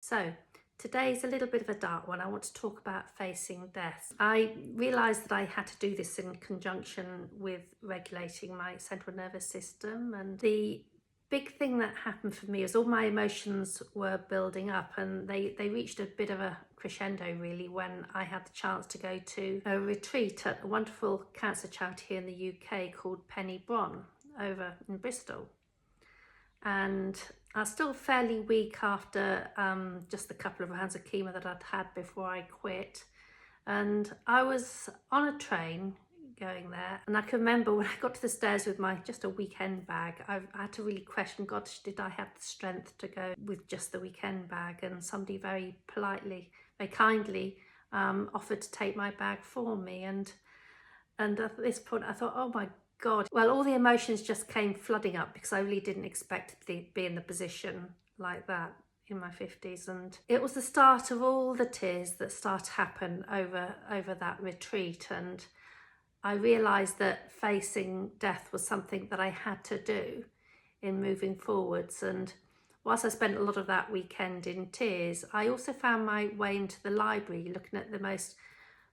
So today's a little bit of a dark one. I want to talk about facing death. I realised that I had to do this in conjunction with regulating my central nervous system, and the big thing that happened for me is all my emotions were building up, and they reached a bit of a crescendo really when I had the chance to go to a retreat at a wonderful cancer charity here in the UK called Penny Bron over in Bristol. And I was still fairly weak after just the couple of rounds of chemo that I'd had before I quit. And I was on a train going there, and I can remember when I got to the stairs with my just a weekend bag, I had to really question, God, did I have the strength to go with just the weekend bag? And somebody very politely, very kindly offered to take my bag for me. And at this point I thought, oh my God. Well, all the emotions just came flooding up because I really didn't expect to be in the position like that in my 50s. And it was the start of all the tears that started to happen over that retreat. And I realised that facing death was something that I had to do in moving forwards. And whilst I spent a lot of that weekend in tears, I also found my way into the library looking at the most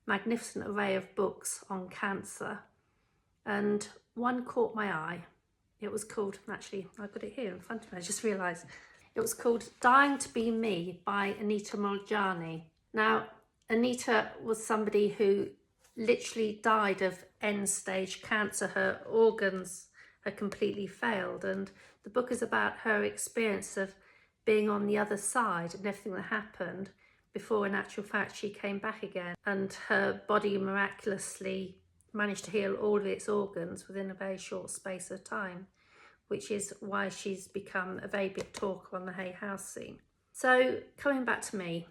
magnificent array of books on cancer. And one caught my eye. It was called, actually, I've got it here in front of me, I just realised. It was called Dying to Be Me by Anita Moorjani. Now, Anita was somebody who literally died of end-stage cancer. Her organs had completely failed, and the book is about her experience of being on the other side and everything that happened before, in actual fact, she came back again, and her body miraculously managed to heal all of its organs within a very short space of time, which is why she's become a very big talker on the Hay House scene. So coming back to me,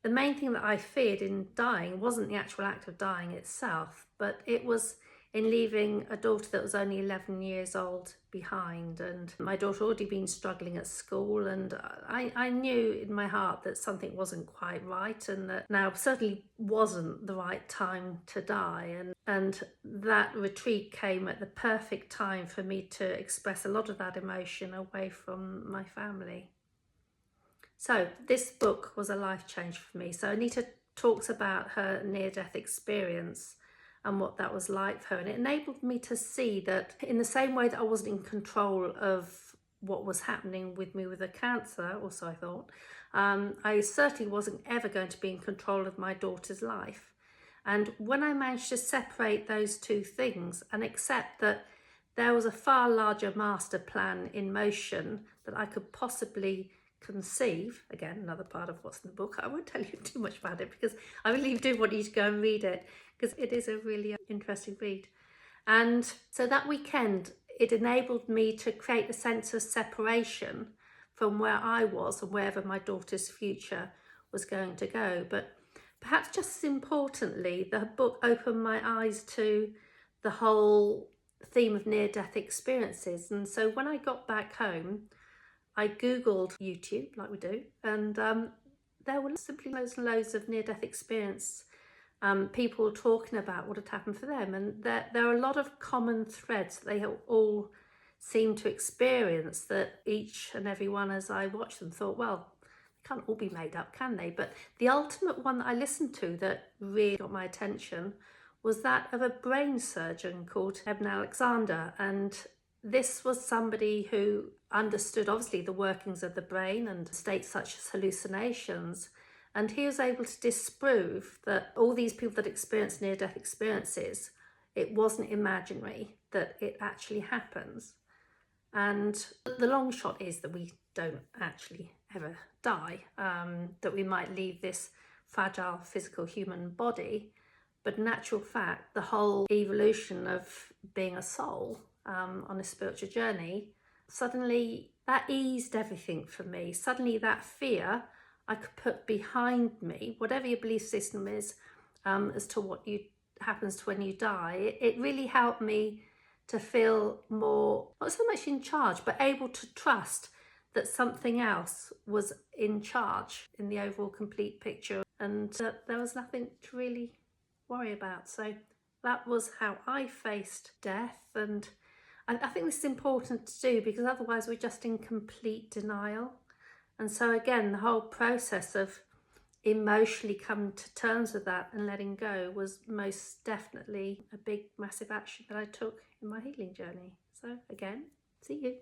the main thing that I feared in dying wasn't the actual act of dying itself, but it was in leaving a daughter that was only 11 years old behind. And my daughter had already been struggling at school, and I knew in my heart that something wasn't quite right, and that now certainly wasn't the right time to die. And that retreat came at the perfect time for me to express a lot of that emotion away from my family. So this book was a life change for me. So Anita talks about her near-death experience and what that was like for her. And it enabled me to see that in the same way that I wasn't in control of what was happening with me with the cancer, or so I thought, I certainly wasn't ever going to be in control of my daughter's life. And when I managed to separate those two things and accept that there was a far larger master plan in motion that I could possibly conceive, again, another part of what's in the book. I won't tell you too much about it because I really do want you to go and read it, because it is a really interesting read. And so that weekend, it enabled me to create a sense of separation from where I was and wherever my daughter's future was going to go. But perhaps just as importantly, the book opened my eyes to the whole theme of near-death experiences. And so when I got back home, I googled YouTube, like we do, and there were simply loads and loads of near-death experience, people talking about what had happened for them. And there are a lot of common threads that they all seem to experience, that each and every one, as I watched them, thought, well, they can't all be made up, can they? But the ultimate one that I listened to that really got my attention was that of a brain surgeon called Eben Alexander. And this was somebody who understood, obviously, the workings of the brain and states such as hallucinations. And he was able to disprove that all these people that experience near-death experiences, it wasn't imaginary, that it actually happens. And the long shot is that we don't actually ever die, that we might leave this fragile physical human body. But in actual fact, the whole evolution of being a soul on a spiritual journey, suddenly that eased everything for me. Suddenly that fear I could put behind me, whatever your belief system is, as to what happens to when you die. It really helped me to feel more, not so much in charge, but able to trust that something else was in charge in the overall complete picture, and that there was nothing to really worry about. So that was how I faced death. And I think this is important to do, because otherwise we're just in complete denial. And so again, the whole process of emotionally coming to terms with that and letting go was most definitely a big, massive action that I took in my healing journey. So again, see you.